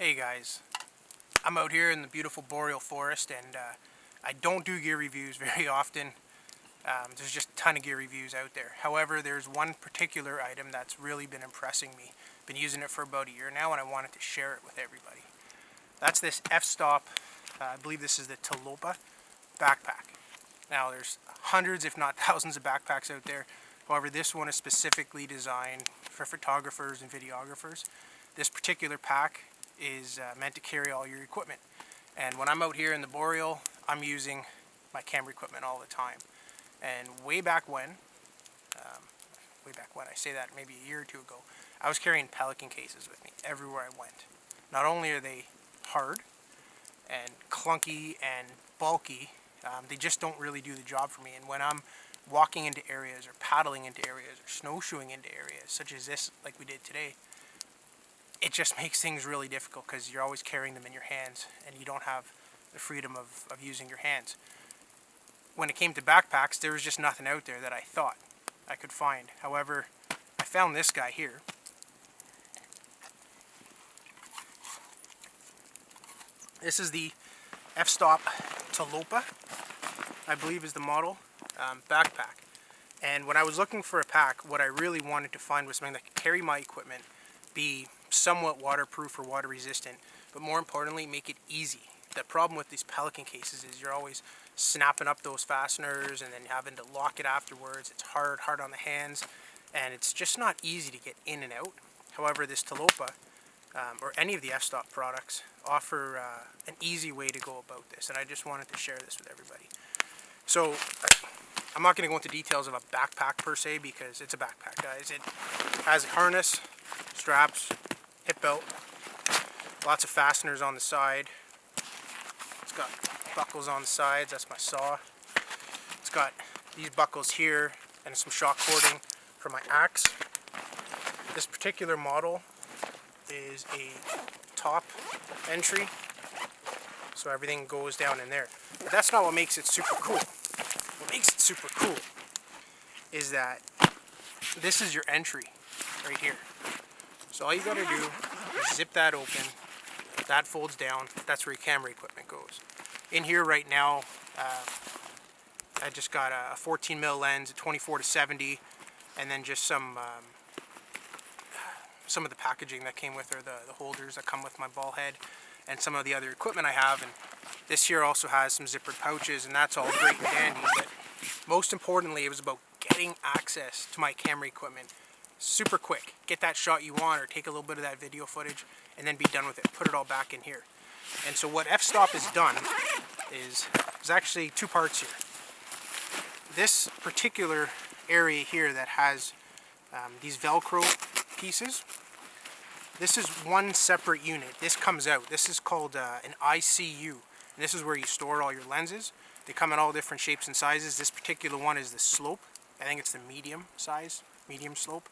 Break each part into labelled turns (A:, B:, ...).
A: Hey guys, I'm out here in the beautiful boreal forest and I don't do gear reviews very often. There's just a ton of gear reviews out there. However, there's one particular item that's really been impressing me. Been using it for about a year now and I wanted to share it with everybody. That's this F-Stop, I believe this is the Tilopa backpack. Now there's hundreds if not thousands of backpacks out there. However, this one is specifically designed for photographers and videographers. This particular pack is meant to carry all your equipment, and when I'm out here in the boreal, I'm using my camera equipment all the time. And way back when I say that maybe a year or two ago, I was carrying pelican cases with me everywhere I went. Not only are they hard and clunky and bulky, they just don't really do the job for me. And when I'm walking into areas or paddling into areas or snowshoeing into areas such as this, like we did today, it just makes things really difficult because you're always carrying them in your hands and you don't have the freedom of using your hands. When it came to backpacks, there was just nothing out there that I thought I could find. However, I found this guy here. This is the F-Stop Tilopa, I believe is the model, backpack. And when I was looking for a pack, what I really wanted to find was something that could carry my equipment, be somewhat waterproof or water resistant, but more importantly, make it easy. The problem with these pelican cases is you're always snapping up those fasteners and then having to lock it afterwards. It's hard on the hands, and it's just not easy to get in and out. However, this Tilopa, or any of the F-Stop products, offer an easy way to go about this, and I just wanted to share this with everybody. So, I'm not going to go into details of a backpack per se, because it's a backpack, guys. It has a harness, straps, hip belt, lots of fasteners on the side. It's got buckles on the sides, that's my saw. It's got these buckles here and some shock cording for my axe. This particular model is a top entry, so everything goes down in there. But that's not what makes it super cool. What makes it super cool is that this is your entry right here. So all you gotta do is zip that open, that folds down, that's where your camera equipment goes. In here right now, I just got a 14mm lens, a 24-70, and then just some of the packaging that came with, or the holders that come with my ball head, and some of the other equipment I have. And this here also has some zippered pouches, and that's all great and dandy, but most importantly, it was about getting access to my camera equipment super quick. Get that shot you want, or take a little bit of that video footage and then be done with it. Put it all back in here. And so what F-Stop has done is there's actually two parts here. This particular area here that has these Velcro pieces, this is one separate unit. This comes out. This is called an ICU. And this is where you store all your lenses. They come in all different shapes and sizes. This particular one is the slope. I think it's the medium size, medium slope.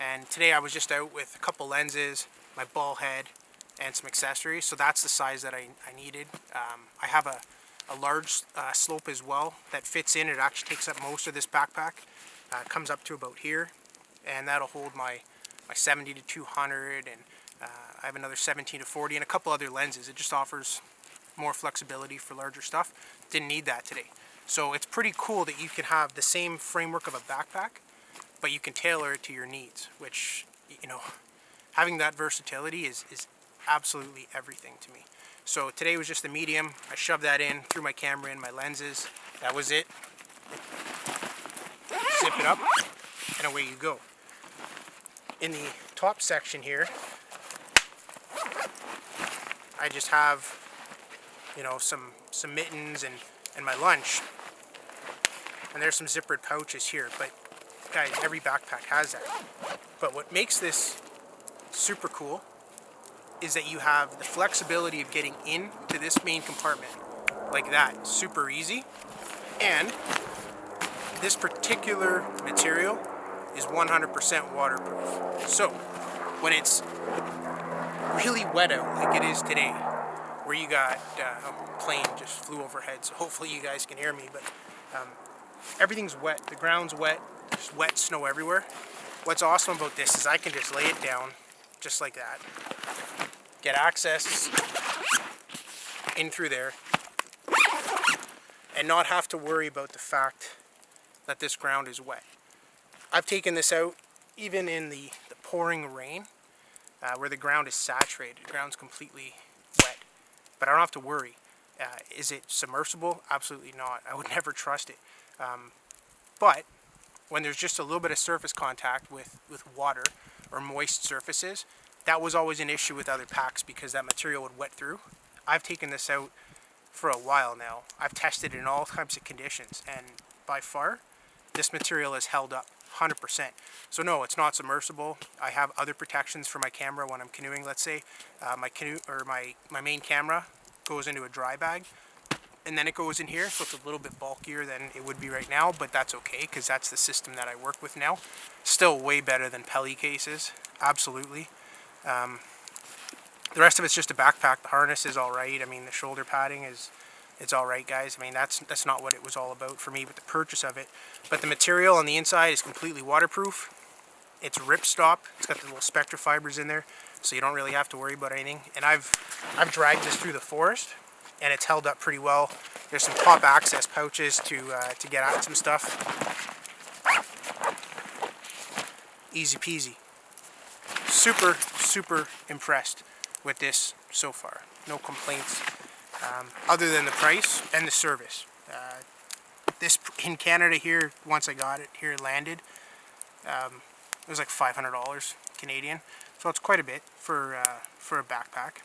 A: And today I was just out with a couple lenses, my ball head, and some accessories. So that's the size that I needed. I have a large slope as well that fits in. It actually takes up most of this backpack. It comes up to about here, and that'll hold my 70 to 200, and I have another 17 to 40 and a couple other lenses. It just offers more flexibility for larger stuff. Didn't need that today. So it's pretty cool that you can have the same framework of a backpack, but you can tailor it to your needs, which, you know, having that versatility is absolutely everything to me. So today was just the medium. I shoved that in, threw my camera in, my lenses. That was it. Zip it up, and away you go. In the top section here, I just have, you know, some mittens and my lunch. And there's some zippered pouches here, but guys, every backpack has that. But what makes this super cool is that you have the flexibility of getting into this main compartment like that, super easy. And this particular material is 100% waterproof. So when it's really wet out like it is today, where you got a plane just flew overhead, so hopefully you guys can hear me, but everything's wet, the ground's wet, there's wet snow everywhere. What's awesome about this is I can just lay it down just like that, get access in through there, and not have to worry about the fact that this ground is wet. I've taken this out even in the pouring rain, where the ground is saturated. The ground's completely wet, but I don't have to worry. Is it submersible? Absolutely not. I would never trust it. But when there's just a little bit of surface contact with water or moist surfaces, that was always an issue with other packs because that material would wet through. I've taken this out for a while now. I've tested it in all types of conditions, and by far, this material has held up 100%. So no, it's not submersible. I have other protections for my camera when I'm canoeing. Let's say my canoe or my main camera goes into a dry bag, and then it goes in here, so it's a little bit bulkier than it would be right now, but that's okay because that's the system that I work with now. Still way better than Pelly cases, absolutely. The rest of it's just a backpack. The harness is all right. I mean, the shoulder padding it's all right, guys. I mean, that's not what it was all about for me with the purchase of it. But the material on the inside is completely waterproof. It's ripstop. It's got the little spectra fibers in there, so you don't really have to worry about anything. And I've dragged this through the forest, and it's held up pretty well. There's some top access pouches to get at some stuff. Easy peasy. Super impressed with this so far. No complaints, other than the price and the service. This in Canada here, once I got it here, landed, it was like $500 Canadian, so it's quite a bit for a backpack.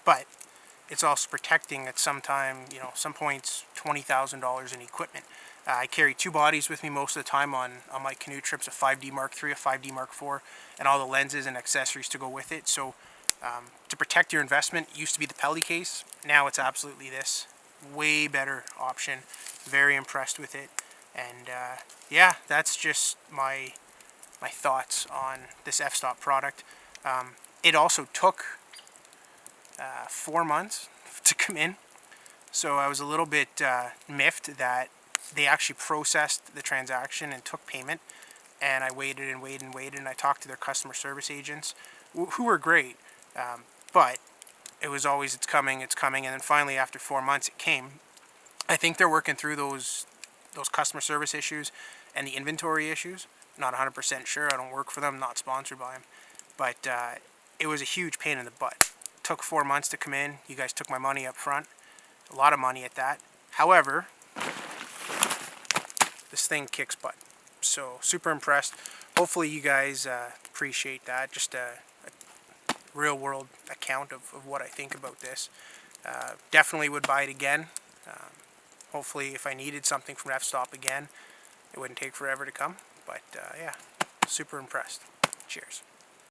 A: But it's also protecting at some points $20,000 in equipment. I carry 2 bodies with me most of the time on my canoe trips, a 5D Mark III, a 5D Mark IV, and all the lenses and accessories to go with it. So to protect your investment, it used to be the Pelly case. Now it's absolutely this. Way better option. Very impressed with it. And yeah, that's just my thoughts on this F-Stop product. It also took 4 months to come in, so I was a little bit miffed that they actually processed the transaction and took payment, and I waited and I talked to their customer service agents, who were great, but it was always it's coming, and then finally after 4 months it came. I think they're working through those customer service issues and the inventory issues. Not 100% sure. I don't work for them, not sponsored by them, but it was a huge pain in the butt. Took 4 months to come in. You guys took my money up front, a lot of money at that. However, this thing kicks butt. So super impressed. Hopefully you guys appreciate that. Just a real world account of what I think about this. Definitely would buy it again. Hopefully if I needed something from F-Stop again, it wouldn't take forever to come. But yeah, super impressed. Cheers.